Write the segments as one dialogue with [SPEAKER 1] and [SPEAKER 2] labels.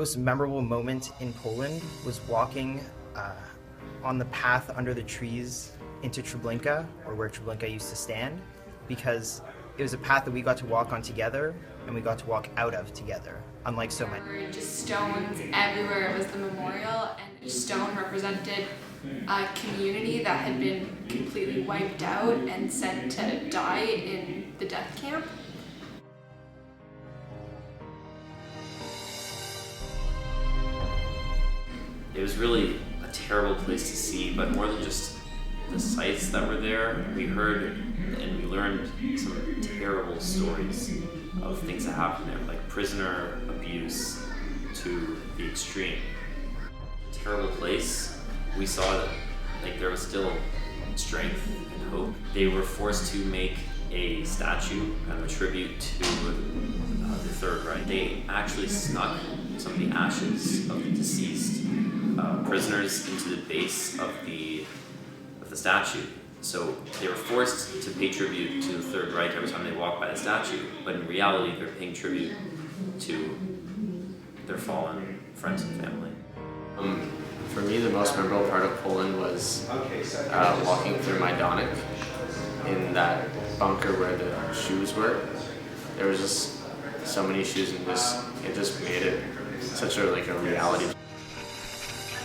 [SPEAKER 1] most memorable moment in Poland was walking on the path under the trees into Treblinka, or where Treblinka used to stand, because it was a path that we got to walk on together and we got to walk out of together, unlike so many.
[SPEAKER 2] There were just stones everywhere. It was the memorial, and each stone represented a community that had been completely wiped out and sent to die in the death camp.
[SPEAKER 3] It was really a terrible place to see, but more than just the sights that were there, we heard and we learned some terrible stories of things that happened there, like prisoner abuse to the extreme. Terrible place. We saw that there was still strength and hope. They were forced to make a statue kind of a tribute to the Third Reich. They actually snuck some of the ashes of the deceased prisoners into the base of the statue. So they were forced to pay tribute to the Third Reich every time they walked by the statue, but in reality they're paying tribute to their fallen friends and family.
[SPEAKER 4] For me, the most memorable part of Poland was walking through Majdanek in that bunker where the shoes were. There was just so many shoes, and it just made it such a reality.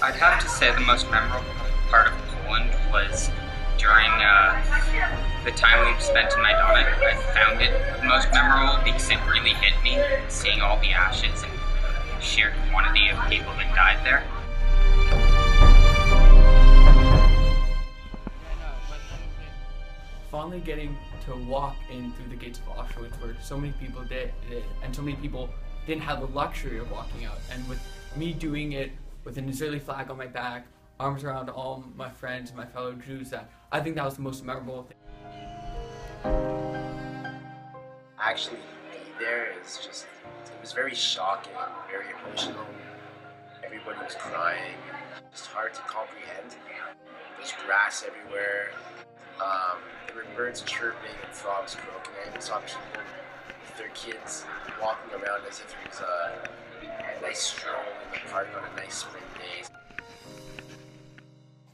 [SPEAKER 5] I'd have to say the most memorable part of Poland was during the time we spent in Majdanek. I found it most memorable because it really hit me, seeing all the ashes and the sheer quantity of people that died there.
[SPEAKER 6] Finally getting to walk in through the gates of Auschwitz, where so many people did, and so many people didn't have the luxury of walking out, and with me doing it with an Israeli flag on my back, arms around all my friends, my fellow Jews, I think that was the most memorable thing.
[SPEAKER 7] Actually, be there is just, it was very shocking, very emotional. Everybody was crying, just hard to comprehend. There's grass everywhere. There were birds chirping and frogs croaking. I even saw people with their kids walking around as if it was a nice stroll in the park on a nice spring day.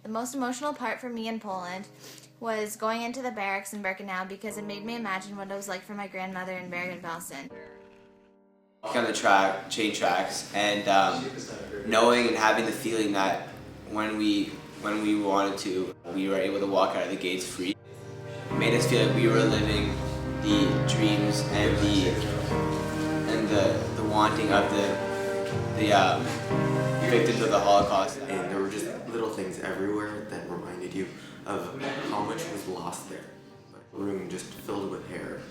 [SPEAKER 8] The most emotional part for me in Poland was going into the barracks in Birkenau, because it made me imagine what it was like for my grandmother in Bergen-Belsen.
[SPEAKER 9] Walking on the train tracks, and knowing and having the feeling that when we wanted to, we were able to walk out of the gates free. It made us feel like we were living the dreams and the wanting of the victims of the Holocaust.
[SPEAKER 10] And there were just little things everywhere that reminded you of how much was lost there. A room just filled with hair,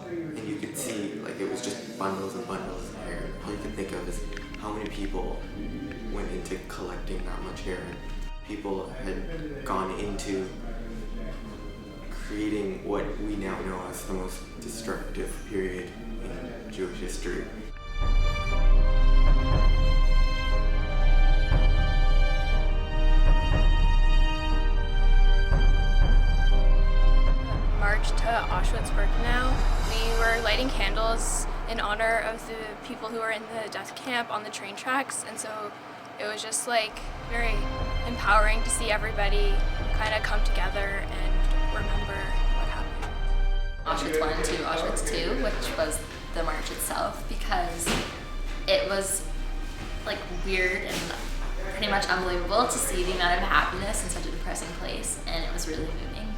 [SPEAKER 10] and you could see it was just bundles and bundles of hair. All you could think of is how many people went into collecting that much hair. People had gone into creating what we now know as the most destructive period in Jewish history.
[SPEAKER 2] March to Auschwitz-Birkenau. We were lighting candles in honor of the people who were in the death camp on the train tracks, and so it was just very empowering to see everybody kind of come together and remember what happened.
[SPEAKER 11] Auschwitz 1 to Auschwitz 2, which was the march itself, because it was weird and pretty much unbelievable to see the amount of happiness in such a depressing place, and it was really moving.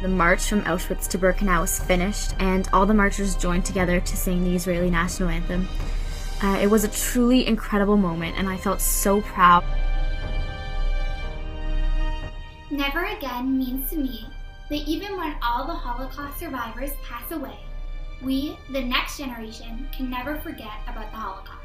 [SPEAKER 8] The march from Auschwitz to Birkenau was finished, and all the marchers joined together to sing the Israeli national anthem. It was a truly incredible moment, and I felt so proud.
[SPEAKER 12] Never again means to me that even when all the Holocaust survivors pass away, we, the next generation, can never forget about the Holocaust.